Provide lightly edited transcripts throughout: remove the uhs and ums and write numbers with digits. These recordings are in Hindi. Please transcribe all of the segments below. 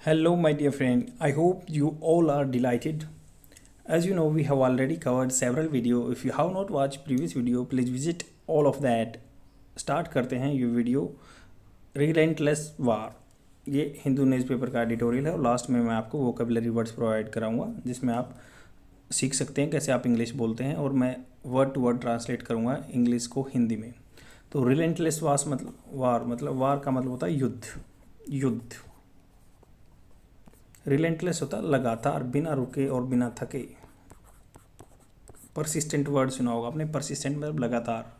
Hello, my dear friend. I hope you all are delighted. As you know, we have already covered several video. If you have not watched previous video, please visit all of that. Start करते हैं ये वीडियो रिलेंटलेस वार। ये हिंदू न्यूज़पेपर का एडिटोरियल है और लास्ट में मैं आपको वोकेबलरी वर्ड्स प्रोवाइड कराऊंगा जिसमें आप सीख सकते हैं कैसे आप इंग्लिश बोलते हैं, और मैं वर्ड टू वर्ड ट्रांसलेट करूंगा इंग्लिश को हिंदी में। तो रिलेंटलेस वार का मतलब होता है युद्ध। रिलेंटलेस होता है लगातार, बिना रुके और बिना थके। परसिस्टेंट वर्ड सुना होगा आपने, परसिस्टेंट मतलब लगातार।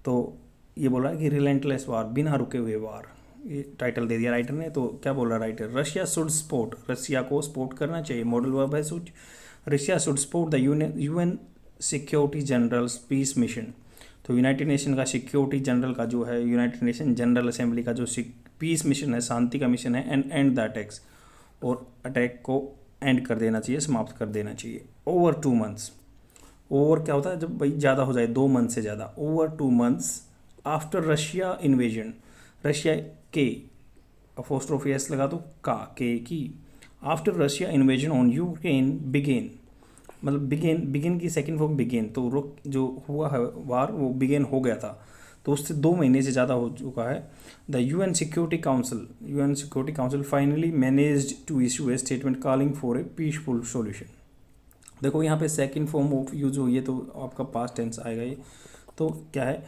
तो ये बोल रहा है कि रिलेंटलेस वार, बिना रुके हुए वार। ये टाइटल दे दिया राइटर ने। तो क्या बोल रहा है writer? Russia should support, Russia को सपोर्ट करना चाहिए। मॉडल वर्ब है should. Russia should support the UN security generals peace mission. तो यूनाइटेड नेशन का सिक्योरिटी जनरल का जो है, यूनाइटेड नेशन जनरल असेंबली का जो पीस मिशन है, शांति का मिशन है, एंड द अटैक्स, और अटैक को एंड कर देना चाहिए, समाप्त कर देना चाहिए। Over 2 months. ओवर क्या होता है? जब भाई ज़्यादा हो जाए, 2 मंथ से ज़्यादा। Over 2 months after Russia invasion, Russia के अपोस्ट्रोफी एस लगा तो के की। After Russia invasion on Ukraine began, मतलब बिगेन की सेकंड फॉर्म बिगेन। तो रुक जो हुआ है वार वो बिगेन हो गया था, तो उससे 2 महीने से ज़्यादा हो चुका है। The UN security council finally managed to issue a statement calling for a peaceful solution. देखो यहाँ पे सेकंड फॉर्म ऑफ यूज हुई है तो आपका पास्ट टेंस आएगा ये। तो क्या है?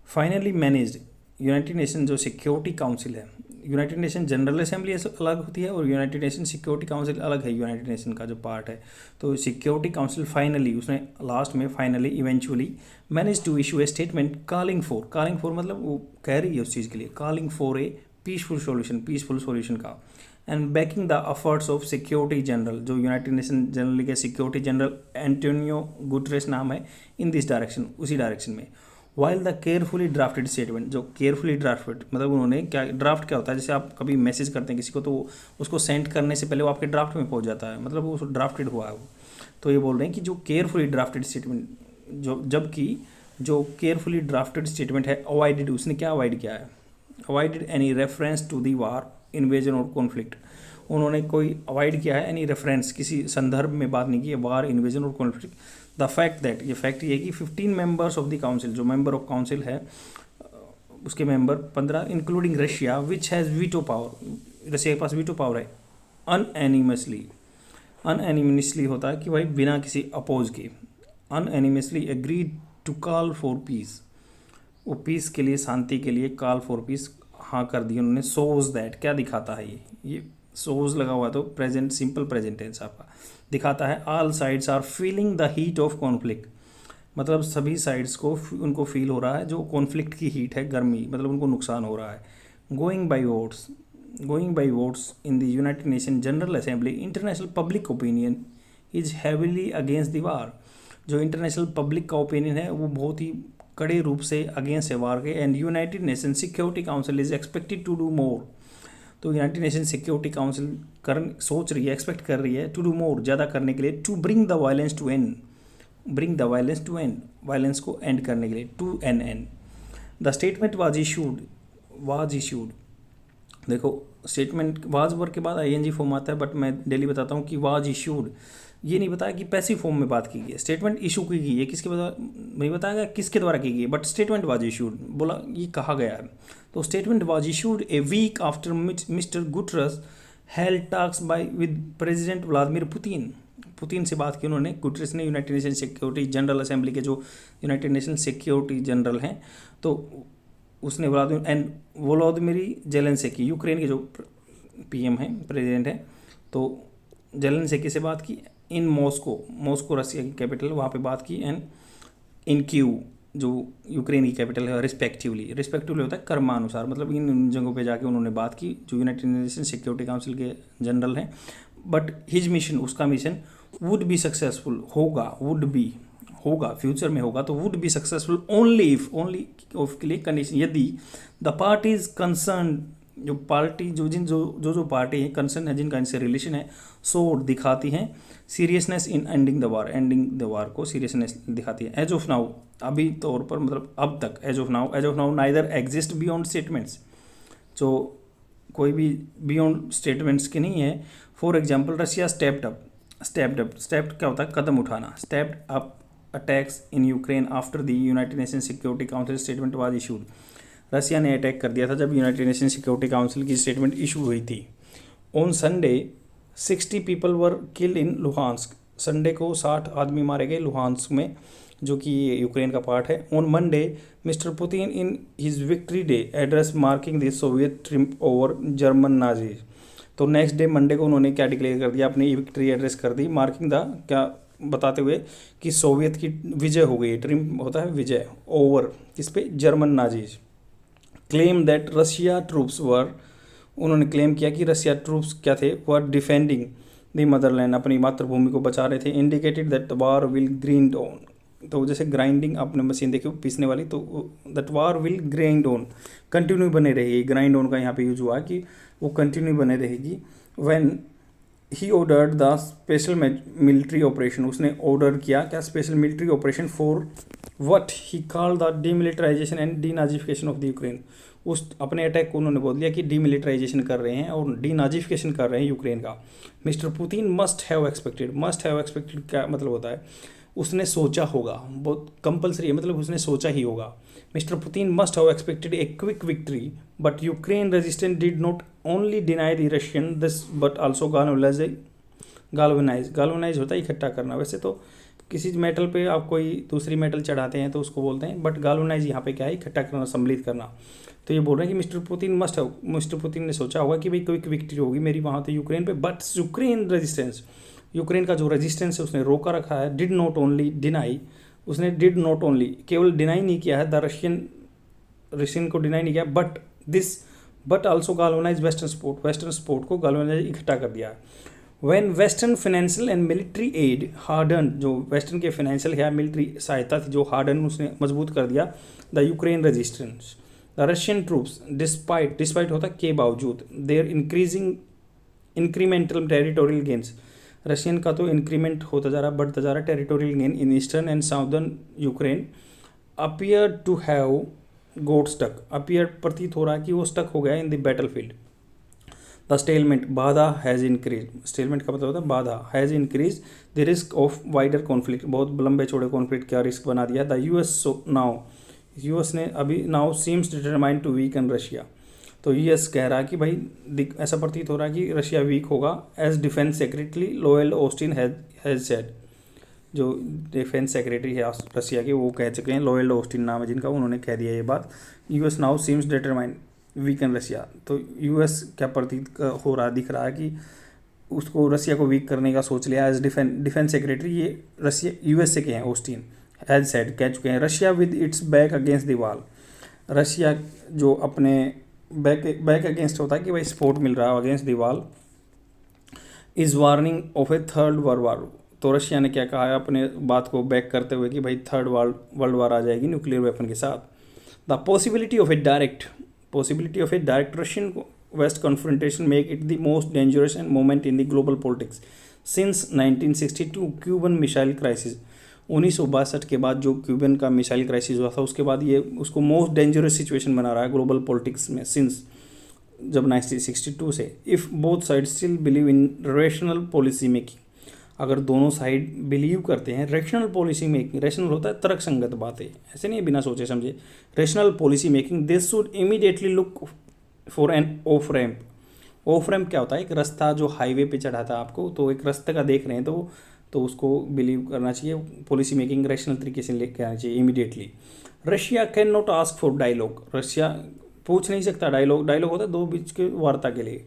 Finally managed. यूनाइटेड नेशन जो सिक्योरिटी काउंसिल है, यूनाइटेड नेशन जनरल असेंबली अलग होती है और यूनाइटेड नेशन सिक्योरिटी काउंसिल अलग है, यूनाइटेड नेशन का जो पार्ट है। तो सिक्योरिटी काउंसिल फाइनली, उसने लास्ट में finally eventually manage to issue a statement calling for मतलब वो कह रही है उस चीज़ के लिए, calling for a peaceful solution का, and backing the efforts of security general, जो यूनाइटेड नेशन जनरल के सिक्योरिटी जनरल एंटोनियो गुटरेस नाम है, इन दिस डायरेक्शन, उसी डायरेक्शन में। While the carefully drafted statement, जो केयरफुली ड्राफ्टेड मतलब उन्होंने क्या, ड्राफ्ट क्या होता है? जैसे आप कभी मैसेज करते हैं किसी को तो उसको सेंड करने से पहले वो आपके ड्राफ्ट में पहुंच जाता है, मतलब वो ड्राफ्टेड हुआ है वो। तो ये बोल रहे हैं कि जो केयरफुली ड्राफ्टेड स्टेटमेंट, जबकि जो केयरफुली ड्राफ्टेड स्टेटमेंट है, अवॉइडेड, उसने क्या अवॉइड किया है? Avoided any reference to the war, invasion और कॉन्फ्लिक्ट। उन्होंने कोई अवॉइड किया है, एनी रेफरेंस, किसी संदर्भ में बात नहीं की है, वार, इन्वेजन और कॉन्फ्लिक्ट। द फैक्ट दैट, ये फैक्ट ये कि 15 मेंबर्स ऑफ द काउंसिल, जो मेंबर ऑफ काउंसिल है उसके member 15 including Russia, which has veto power, Russia के पास वीटो पावर है, अनएनिमसली होता है कि भाई बिना किसी अपोज के, unanimously agreed to call for peace, वो पीस के लिए, शांति के लिए, कॉल फॉर पीस हाँ कर दी उन्होंने। सोज दैट, क्या दिखाता है ये सोज लगा हुआ है तो प्रेजेंट, सिंपल प्रेजेंट टेंस आपका दिखाता है। All sides are feeling the heat of conflict, मतलब सभी साइड्स को उनको फील हो रहा है जो कॉन्फ्लिक्ट की हीट है, गर्मी, मतलब उनको नुकसान हो रहा है। Going by votes in the United nation general assembly, international public opinion is heavily against the war. जो इंटरनेशनल पब्लिक का ओपिनियन है वो बहुत ही कड़े रूप से अगेंस्ट है वार के। And united nation security council is expected to do more. तो यूनाइटेड नेशन सिक्योरिटी काउंसिल सोच रही है, एक्सपेक्ट कर रही है, टू डू मोर, ज़्यादा करने के लिए, to bring the violence to end, violence को एंड करने के लिए, to an an. The statement was issued. देखो स्टेटमेंट वाज वर्ग के बाद आईएनजी फॉर्म आता है, बट मैं डेली बताता हूँ कि वाज इशूड, ये नहीं बताया कि पैसिव फॉर्म में बात की गई है। स्टेटमेंट इशू की गई है, किसके द्वारा नहीं बताया गया किसके द्वारा की गई है, बट स्टेटमेंट वाज इशूड बोला, ये कहा गया है। तो statement was issued a week after mister Guterres held talks with president Vladimir Putin से बात की उन्होंने, गुटरेस ने, united nation security general assembly के जो यूनाइटेड नेशन सिक्योरिटी जनरल हैं, तो उसने वोलोदिमिर जेलेंस्की, यूक्रेन के जो पीएम हैं, प्रेसिडेंट हैं, तो जेलेंस्की से बात की इन मॉस्को रशिया की कैपिटल, वहाँ पे बात की, एंड इन कीव जो यूक्रेन की कैपिटल है, रिस्पेक्टिवली होता है क्रमानुसार, मतलब इन जगहों पे जाके उन्होंने बात की जो यूनाइटेड नेशन सिक्योरिटी काउंसिल के जनरल हैं। बट हिज मिशन, उसका मिशन वुड बी सक्सेसफुल, होगा फ्यूचर में होगा, तो वुड बी सक्सेसफुल ओनली के लिए कंडीशन, यदि द पार्टीज कंसर्न, जो पार्टी जो पार्टी है कंसर्न है, जिनका इनसे रिलेशन है, सो दिखाती हैं seriousness in ending the war को सीरियसनेस दिखाती है। एज ऑफ नाउ, अभी तौर पर, मतलब अब तक, as of now neither exist beyond statements, जो कोई भी बियॉन्ड स्टेटमेंट्स की नहीं है। फॉर एग्जाम्पल रशिया स्टेप्ड क्या होता है, कदम उठाना। Stepped up attacks in Ukraine after the United nation security council statement was issued. Russia ने अटैक कर दिया था जब यूनाइटेड नेशन सिक्योरिटी काउंसिल की स्टेटमेंट इशू हुई थी। On Sunday 60 people were killed in Luhansk. Sunday को 60 आदमी मारे गए लुहांस्क में, जो कि यूक्रेन का पार्ट है। On Monday mister Putin in his victory day address marking the Soviet triumph over German Nazis. तो नेक्स्ट डे मंडे को उन्होंने क्या डिक्लेयर कर दिया, अपनी विक्ट्री एड्रेस कर दी, मार्किंग द क्या बताते हुए कि सोवियत की विजय हो गई। ट्रिम्प होता है विजय, ओवर किस पे, German Nazis. Claim that Russia troops were, उन्होंने क्लेम किया कि रशिया ट्रूप्स क्या थे, वर डिफेंडिंग द मदरलैंड, अपनी मातृभूमि को बचा रहे थे। Indicated that the war will grind on, तो जैसे ग्राइंडिंग आपने मशीन देखी पीसने वाली, तो that war will grind on, continue बने रहेगी। ग्राइंड ऑन का यहाँ पे यूज हुआ कि वो कंटिन्यू बने रहेगी। When he ordered the special military operation, उसने ऑर्डर किया क्या, special military operation for what he called the demilitarisation and denazification of the Ukraine. उस अपने अटैक को उन्होंने बोल दिया कि डीमिलिटराइजेशन कर रहे हैं और डीनाजिफिकेशन कर रहे हैं यूक्रेन का। Mister Putin must have expected क्या मतलब होता है, उसने सोचा होगा, बहुत कंपलसरी है, मतलब उसने सोचा ही होगा। Mister Putin must have expected a quick victory but Ukraine resistance did not only deny the Russian this but also galvanise होता है इकट्ठा करना। वैसे तो किसी मेटल पे आप कोई दूसरी मेटल चढ़ाते हैं तो उसको बोलते हैं, बट गाल्वेनाइज यहाँ पे क्या है, इकट्ठा करना, सम्मिलित करना। तो ये बोल रहे हैं कि मिस्टर पुतिन ने सोचा होगा कि भाई क्विक विक्ट्री होगी मेरी वहाँ तो यूक्रेन पे, बट यूक्रेन का जो रेजिस्टेंस है उसने रोका रखा है। डिड नॉट ओनली केवल डिनाई नहीं किया है, द रशियन को डिनाई नहीं किया, but also galvanize western support को गाल्वेनाइज इकट्ठा कर दिया है। When western financial and military aid harden, जो वेस्टर्न के फाइनेंशियल या मिलिट्री सहायता थी जो हार्डन, उसने मजबूत कर दिया the Ukraine resistance. The Russian troops despite होता के बावजूद, there incremental territorial gains, Russian का तो इंक्रीमेंट होता जा रहा, बढ़ता जा रहा territorial gain in eastern and southern Ukraine, appear to have got stuck, appear प्रतीत हो रहा है कि वो स्टक हो गया in the battlefield. The stalemate बाधा हैज़ इंक्रीज, स्टेलमेंट का मतलब होता है बाधा, has increase the risk of wider conflict, बहुत लंबे चौड़े कॉन्फ्लिक्ट का रिस्क बना दिया। द यूएस ने अभी now seems determined to weaken Russia, तो यूएस कह रहा है कि भाई ऐसा प्रतीत हो रहा है कि रशिया वीक होगा। As defence secretary Lloyd Austin has said, जो डिफेंस सेक्रेटरी है रशिया के वो कह चुके हैं, लोएल ऑस्टिन नाम है जिनका, उन्होंने कह दिया ये बात। US now seems determined weaken Russia, तो यूएस क्या प्रतीत हो रहा दिख रहा है कि उसको रशिया को वीक करने का सोच लिया। एज डिफेंस सेक्रेटरी ये रशिया यूएस से के हैं, ऑस्टिन हैज सेड कह चुके हैं। Russia with its back against the wall, Russia जो अपने बैक अगेंस्ट होता है कि भाई सपोर्ट मिल रहा है against the wall, is warning of A third world war, तो रशिया ने क्या कहा है अपने बात को बैक करते हुए कि भाई थर्ड वर्ल्ड वार आ जाएगी न्यूक्लियर वेपन के साथ। The possibility of a direct Russian west confrontation make it the most dangerous and moment in the global politics since 1962 Cuban missile crisis. 1962 के बाद जो क्यूबन का मिसाइल क्राइसिस हुआ था उसके बाद ये उसको मोस्ट डेंजरस सिचुएशन बना रहा है ग्लोबल पॉलिटिक्स में सिंस जब 1962 से। If both side still believe in rational policy making, अगर दोनों साइड बिलीव करते हैं रेशनल पॉलिसी मेकिंग, रेशनल होता है तर्कसंगत बातें, ऐसे नहीं बिना सोचे समझे, rational policy making, this should immediately look for an off ramp. Off ramp क्या होता है, एक रास्ता जो हाईवे पे चढ़ाता है आपको, तो एक रास्ते का देख रहे हैं तो उसको बिलीव करना चाहिए, पॉलिसी मेकिंग रैशनल तरीके से लेकर आना चाहिए immediately. Russia can not ask for dialogue, Russia पूछ नहीं सकता डायलॉग होता है दो बीच के वार्ता के लिए।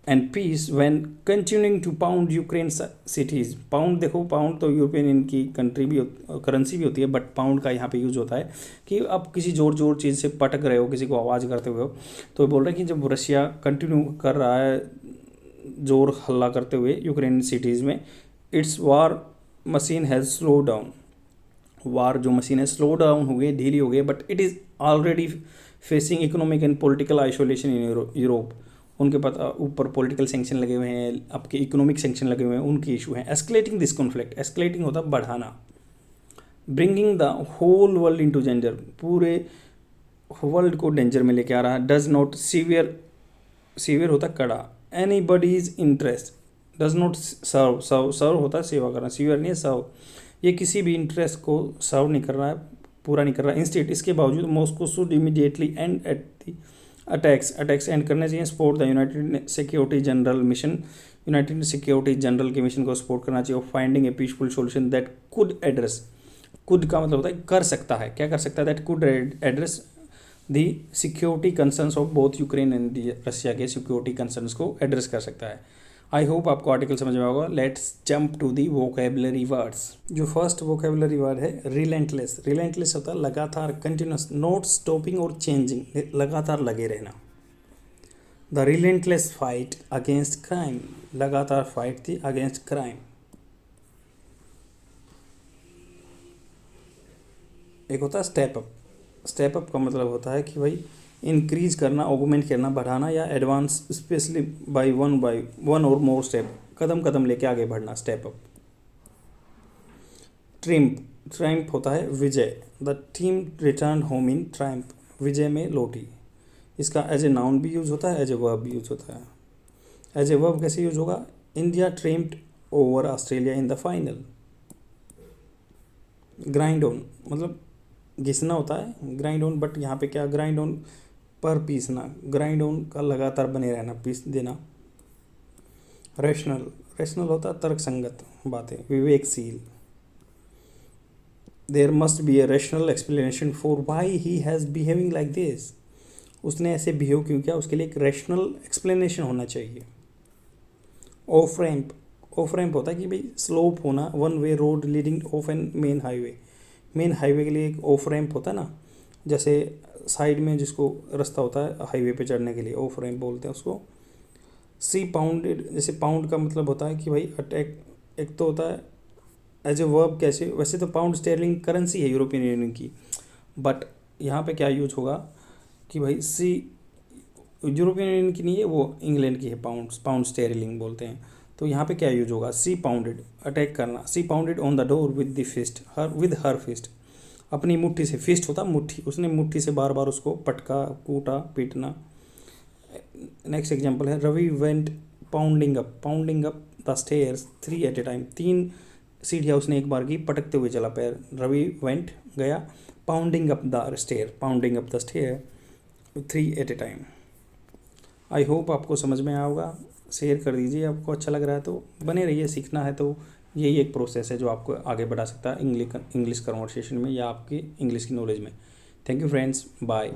And peace when continuing to pound Ukraine cities, pound देखो, पाउंड तो यूरोपियन इनकी कंट्री भी करेंसी भी होती है, बट पाउंड का यहाँ पे यूज होता है कि आप किसी जोर चीज़ से पटक रहे हो, किसी को आवाज़ करते हुए हो, तो बोल रहे हैं कि जब रशिया कंटिन्यू कर रहा है जोर हल्ला करते हुए यूक्रेन सिटीज़ में, its war machine has slow down, war जो मशीन है स्लो डाउन हो गई, ढीली हो गई, but it is already facing economic and political isolation in Europe, उनके ऊपर पॉलिटिकल सेंक्शन लगे हुए हैं, आपके इकोनॉमिक सेंक्शन लगे हुए हैं, उनके इशू हैं। एस्केलेटिंग दिस कॉन्फ्लिक्ट, एस्केलेटिंग होता बढ़ाना, bringing the whole world into danger, पूरे वर्ल्ड को डेंजर में लेके आ रहा है। डज नॉट सीवियर सीवियर होता है कड़ा। Anybody's interest does not serve, serve होता है सेवा करना, सीवियर नहीं है सर्व। ये किसी भी इंटरेस्ट को सर्व नहीं कर रहा है, पूरा नहीं कर रहा है। इंस्टेड इसके बावजूद Moscow should immediately and at the attacks and करने चाहिए, support the United security general mission, United security general के मिशन को सपोर्ट करना चाहिए, finding A peaceful solution that could address, could का मतलब होता है कर सकता है, क्या कर सकता है, that could address the security concerns of both Ukraine and Russia के सिक्योरिटी कंसर्न्स को एड्रेस कर सकता है। आई होप आपको आर्टिकल समझ में होगा। Let's jump to the vocabulary words. जो फर्स्ट वोकेबलरी वर्ड है रिलेंटलेस। रिलेंटलेस होता है लगातार, कंटिन्यूस, नॉट स्टॉपिंग और चेंजिंग, लगातार लगे रहना। The relentless fight against crime, लगातार फाइट थी अगेंस्ट क्राइम। एक होता है स्टेप अप। स्टेप अप का मतलब होता है कि भाई इंक्रीज करना, ऑगमेंट करना, बढ़ाना या एडवांस, स्पेशली बाय वन और मोर स्टेप, कदम कदम लेके आगे बढ़ना, स्टेप अप। ट्रिम्प, ट्रायम्फ होता है विजय। The team return home in triumph, विजय में लौटी। इसका एज ए नाउन भी यूज होता है, एज ए वर्ब भी यूज होता है। एज ए वर्ब कैसे यूज होगा, India triumphed over Australia in the final. Grind on मतलब घिसना होता है, ग्राइंड ऑन, बट यहाँ पे क्या, ग्राइंड ऑन पर पीसना, ग्राइंड ऑन का लगातार बने रहना, पीस देना। रैशनल, रैशनल होता है तर्क संगत बातें, विवेकशील। There must be a rational explanation for why he has behaving like this, उसने ऐसे बिहेव क्यों किया, उसके लिए एक रैशनल एक्सप्लेनेशन होना चाहिए। ऑफ रैम्प, ऑफ रैम्प होता है कि भाई स्लोप होना, one way road leading off an main highway, main highway के लिए एक ऑफ रैम्प होता है ना, जैसे साइड में जिसको रास्ता होता है हाईवे पे चढ़ने के लिए, ऑफ रैम्प बोलते हैं उसको। सी पाउंडेड, जैसे पाउंड का मतलब होता है कि भाई अटैक, एक तो होता है एज ए वर्ब कैसे, वैसे तो पाउंड स्टेरलिंग करेंसी है यूरोपियन यूनियन की, बट यहाँ पे क्या यूज होगा कि भाई सी यूरोपियन यूनियन की नहीं है, वो इंग्लैंड की है, पाउंड स्टेरलिंग बोलते हैं। तो यहाँ पे क्या यूज होगा, सी पाउंडेड, अटैक करना। She pounded on the door with the fist, with her fist, अपनी मुट्ठी से, फिस्ट होता मुट्ठी, उसने मुट्ठी से बार बार उसको पटका, कूटा, पीटना। नेक्स्ट एग्जांपल है Ravi went pounding up the stairs 3 at a time, 3 सीढ़ियाँ उसने एक बार की, पटकते हुए चला पैर। रवि वेंट गया, pounding up the stair 3 at a time. I hope आपको समझ में आया होगा। शेयर कर दीजिए, आपको अच्छा लग रहा है तो बने रहिए। सीखना है तो यही एक प्रोसेस है जो आपको आगे बढ़ा सकता है इंग्लिश कन्वर्सेशन में या आपकी इंग्लिश की नॉलेज में। Thank you friends, bye.